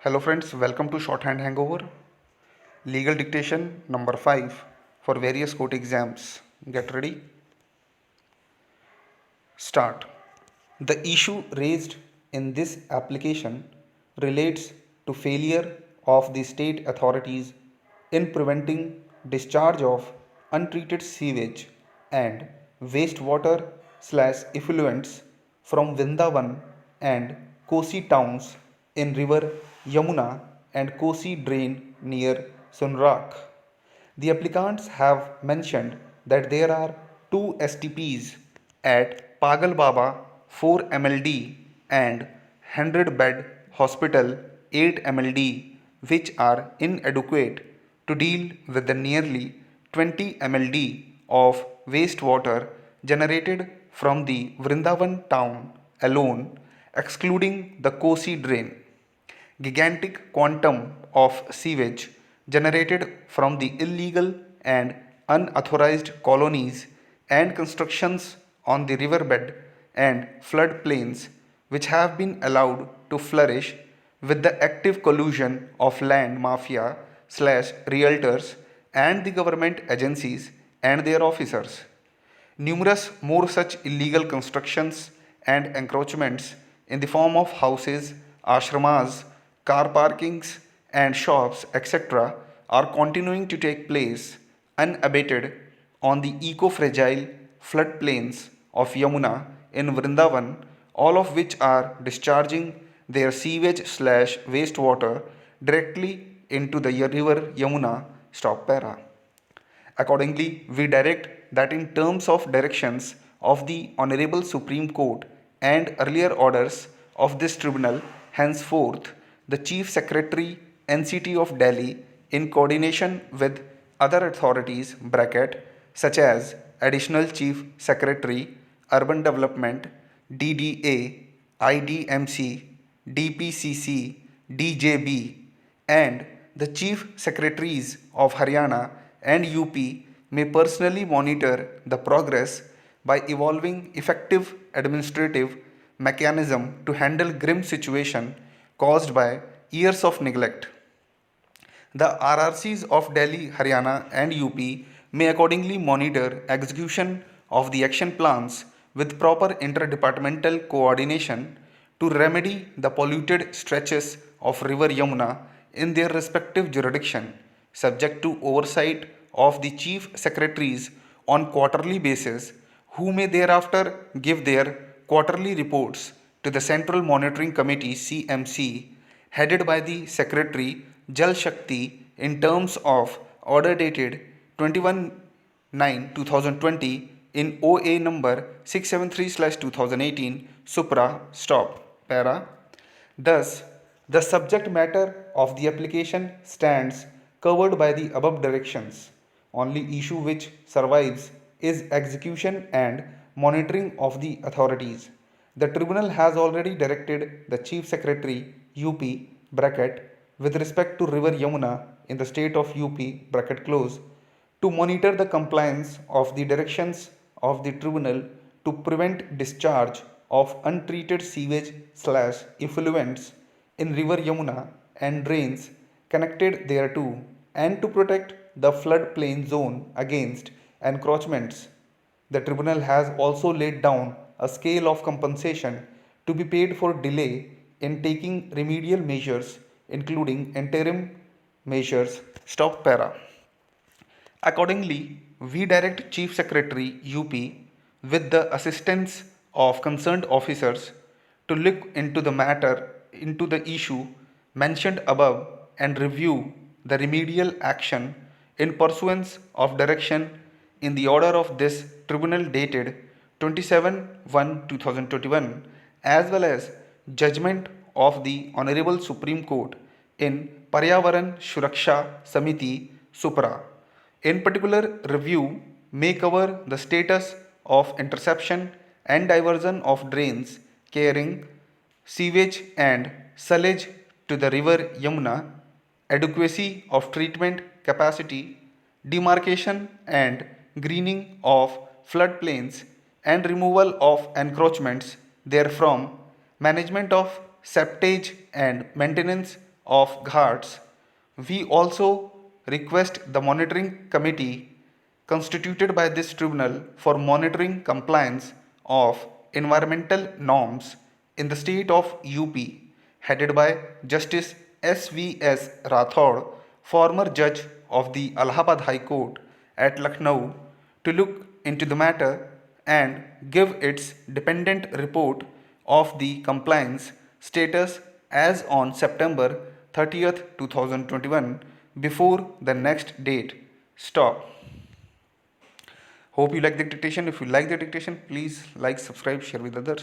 Hello friends, welcome to Shorthand Hangover. Legal dictation number 5 for various court exams. Get ready. Start. The issue raised in this application relates to failure of the state authorities in preventing discharge of untreated sewage and wastewater slash effluents from Vrindavan and Kosi towns in river Yamuna and Kosi drain near Sunrak. The applicants have mentioned that there are two STPs at Pagal Baba 4 MLD and 100 bed hospital 8 MLD which are inadequate to deal with the nearly 20 MLD of wastewater generated from the Vrindavan town alone, excluding the Kosi drain. Gigantic quantum of sewage generated from the illegal and unauthorized colonies and constructions on the riverbed and floodplains which have been allowed to flourish with the active collusion of land mafia slash realtors and the government agencies and their officers. Numerous more such illegal constructions and encroachments in the form of houses, ashramas, car parkings, and shops, etc., are continuing to take place unabated on the eco fragile floodplains of Yamuna in Vrindavan, all of which are discharging their sewage slash wastewater directly into the river Yamuna. Stop para. Accordingly, we direct that in terms of directions of the Honorable Supreme Court and earlier orders of this tribunal, henceforth, the Chief Secretary NCT of Delhi, in coordination with other authorities, bracket, such as Additional Chief Secretary, Urban Development, DDA, IDMC, DPCC, DJB, and the Chief Secretaries of Haryana and UP may personally monitor the progress by evolving effective administrative mechanism to handle grim situation caused by years of neglect. The RRCs of Delhi, Haryana, and UP may accordingly monitor execution of the action plans with proper interdepartmental coordination to remedy the polluted stretches of River Yamuna in their respective jurisdiction, subject to oversight of the chief secretaries on quarterly basis, who may thereafter give their quarterly reports to the Central Monitoring Committee CMC, headed by the Secretary Jal Shakti, in terms of order dated 21/9/2020 in OA number 673/2018 Supra stop para. Thus, the subject matter of the application stands covered by the above directions. Only issue which survives is execution and monitoring of the authorities. The tribunal has already directed the Chief Secretary UP bracket with respect to River Yamuna in the state of UP bracket close to monitor the compliance of the directions of the tribunal to prevent discharge of untreated sewage slash effluents in river Yamuna and drains connected thereto and to protect the floodplain zone against encroachments. The tribunal has also laid down a scale of compensation to be paid for delay in taking remedial measures, including interim measures. Stop para. Accordingly, we direct Chief Secretary UP with the assistance of concerned officers to look into the issue mentioned above and review the remedial action in pursuance of direction in the order of this tribunal dated 27/1/2021 as well as judgment of the Honorable Supreme Court in Paryavaran Shuraksha Samiti Supra. In particular, review may cover the status of interception and diversion of drains carrying sewage and sewage to the river Yamuna, adequacy of treatment capacity, demarcation and greening of floodplains and removal of encroachments therefrom, management of septage and maintenance of Ghats, we also request the monitoring committee constituted by this tribunal for monitoring compliance of environmental norms in the state of UP, headed by Justice S.V.S. Rathod, former judge of the Allahabad High Court at Lucknow, to look into the matter and give its dependent report of the compliance status as on September 30th, 2021 before the next date. Stop. Hope you like the dictation. If you like the dictation, please like, subscribe, share with others.